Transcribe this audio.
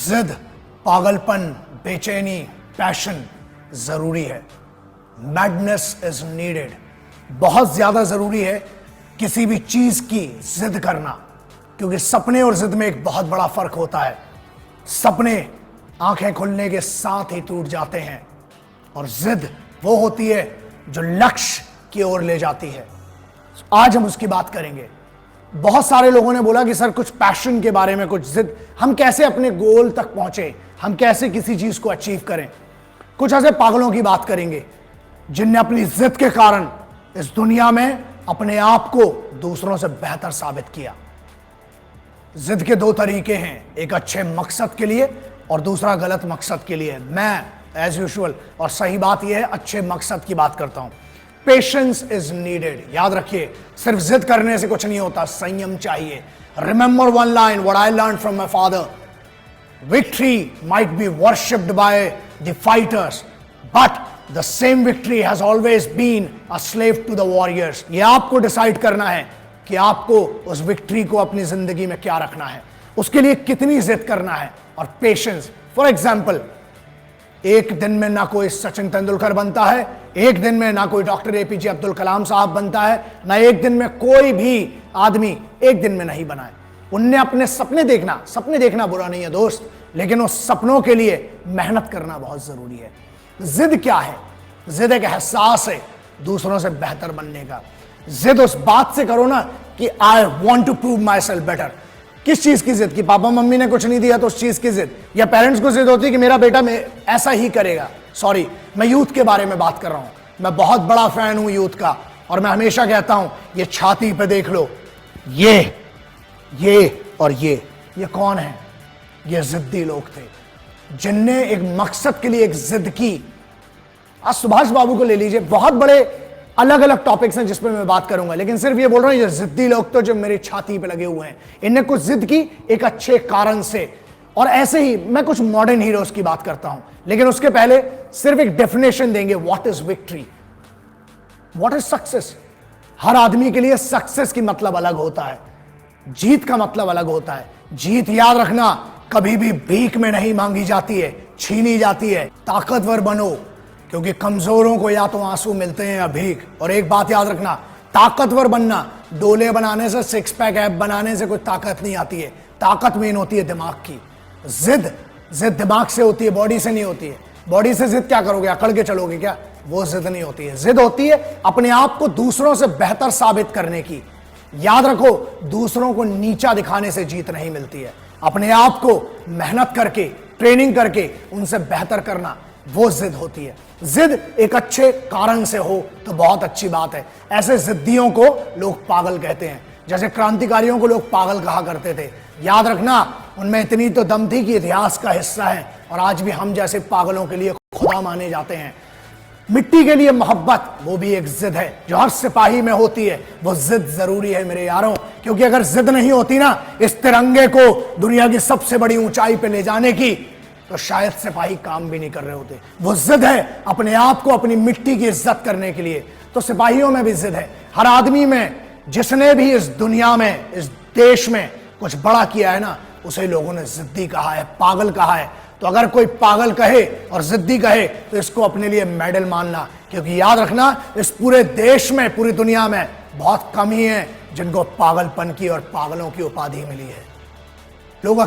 जिद, पागलपन, बेचैनी, पैशन जरूरी है। Madness is needed. बहुत ज्यादा जरूरी है किसी भी चीज की जिद करना, क्योंकि सपने और जिद में एक बहुत बड़ा फर्क होता है। सपने आंखें खुलने के साथ ही टूट जाते हैं और जिद वो होती है जो लक्ष्य की ओर ले जाती है। आज हम उसकी बात करेंगे। बहुत सारे लोगों ने बोला कि सर कुछ पैशन के बारे में, कुछ जिद, हम कैसे अपने गोल तक पहुंचे, हम कैसे किसी चीज को अचीव करें। कुछ ऐसे पागलों की बात करेंगे जिनने अपनी जिद के कारण इस दुनिया में अपने आप को दूसरों से बेहतर साबित किया। जिद के दो तरीके हैं, एक अच्छे मकसद के लिए और दूसरा गलत मकसद के लिए। मैं एज यूजुअल और सही बात यह है, अच्छे मकसद की बात करता हूं। Patience is needed. याद रखिए, सिर्फ जिद करने से कुछ नहीं होता, संयम चाहिए। Remember one line what I learn from my father, victory might be worshipped by the fighters but the same victory has always been a slave to the warriors. ये आपको डिसाइड करना है कि आपको उस विक्ट्री को अपनी जिंदगी में क्या रखना है, उसके लिए कितनी जिद करना है। और पेशेंस, फॉर एग्जाम्पल, एक दिन में ना कोई सचिन तेंदुलकर बनता है, एक दिन में ना कोई डॉक्टर एपीजे अब्दुल कलाम साहब बनता है, ना एक दिन में कोई भी आदमी एक दिन में नहीं बना है। उनने अपने सपने देखना बुरा नहीं है दोस्त, लेकिन उस सपनों के लिए मेहनत करना बहुत जरूरी है। जिद क्या है? जिद एक एहसास है दूसरों से बेहतर बनने का। जिद उस बात से करो ना कि I want to prove myself better. किस चीज की जिद? कि पापा मम्मी ने कुछ नहीं दिया तो उस चीज की जिद, या पेरेंट्स को जिद होती है कि मेरा बेटा ऐसा ही करेगा। सॉरी, मैं यूथ के बारे में बात कर रहा हूं। मैं बहुत बड़ा फैन हूं यूथ का, और मैं हमेशा कहता हूं ये छाती पे देख लो, ये और ये कौन है? ये जिद्दी लोग थे जिनने एक मकसद के लिए एक जिद की। आज सुभाष बाबू को ले लीजिए, बहुत बड़े अलग अलग टॉपिक्स हैं जिस पे मैं बात करूंगा, लेकिन सिर्फ ये बोल रहा हूं ये जिद्दी लोग तो जो मेरी छाती पे लगे हुए हैं, इनने कुछ जिद की एक अच्छे कारण से। और ऐसे ही मैं कुछ मॉडर्न हीरोज की बात करता हूं, लेकिन उसके पहले सिर्फ एक डेफिनेशन देंगे, what is victory, what is success. हर आदमी के लिए सक्सेस की मतलब अलग होता है, जीत का मतलब अलग होता है। जीत, याद रखना, कभी भी भीख में नहीं मांगी जाती है, छीनी जाती है। ताकतवर बनो, क्योंकि कमजोरों को या तो आंसू मिलते हैं या भीख। और एक बात याद रखना, ताकतवर बनना, डोले बनाने से, सिक्स पैक ऐप बनाने से कोई ताकत नहीं आती है। ताकत मेन होती है दिमाग की। जिद दिमाग से होती है, बॉडी से नहीं होती है। बॉडी से जिद क्या करोगे? अकड़ के चलोगे क्या? वो जिद नहीं होती है। जिद होती है अपने आप को दूसरों से बेहतर साबित करने की। याद रखो, दूसरों को नीचा दिखाने से जीत नहीं मिलती है। अपने आप को मेहनत करके, ट्रेनिंग करके उनसे बेहतर करना, वो जिद होती है। जिद एक अच्छे कारण से हो तो बहुत अच्छी बात है। ऐसे जिद्दियों को लोग पागल कहते हैं, जैसे क्रांतिकारियों को लोग पागल कहा करते थे। याद रखना, उनमें इतनी तो दम थी कि इतिहास का हिस्सा है, और आज भी हम जैसे पागलों के लिए खुदा माने जाते हैं। मिट्टी के लिए मोहब्बत, वो भी एक जिद है जो हर सिपाही में होती है। वो जिद जरूरी है मेरे यारों, क्योंकि अगर जिद नहीं होती ना इस तिरंगे को दुनिया की सबसे बड़ी ऊंचाई पे ले जाने की, तो शायद सिपाही काम भी नहीं कर रहे होते। वो जिद है अपने आप को, अपनी मिट्टी की इज्जत करने के लिए। तो सिपाहियों में भी जिद है, हर आदमी में। जिसने भी इस दुनिया में, इस देश में कुछ बड़ा किया है ना, उसे लोगों ने जिद्दी कहा है, पागल कहा है। तो अगर कोई पागल कहे और जिद्दी कहे तो इसको अपने लिए मेडल मानना, क्योंकि याद रखना, इस पूरे देश में, पूरी दुनिया में बहुत कम ही हैं जिनको पागलपन की और पागलों की उपाधि मिली है। लोग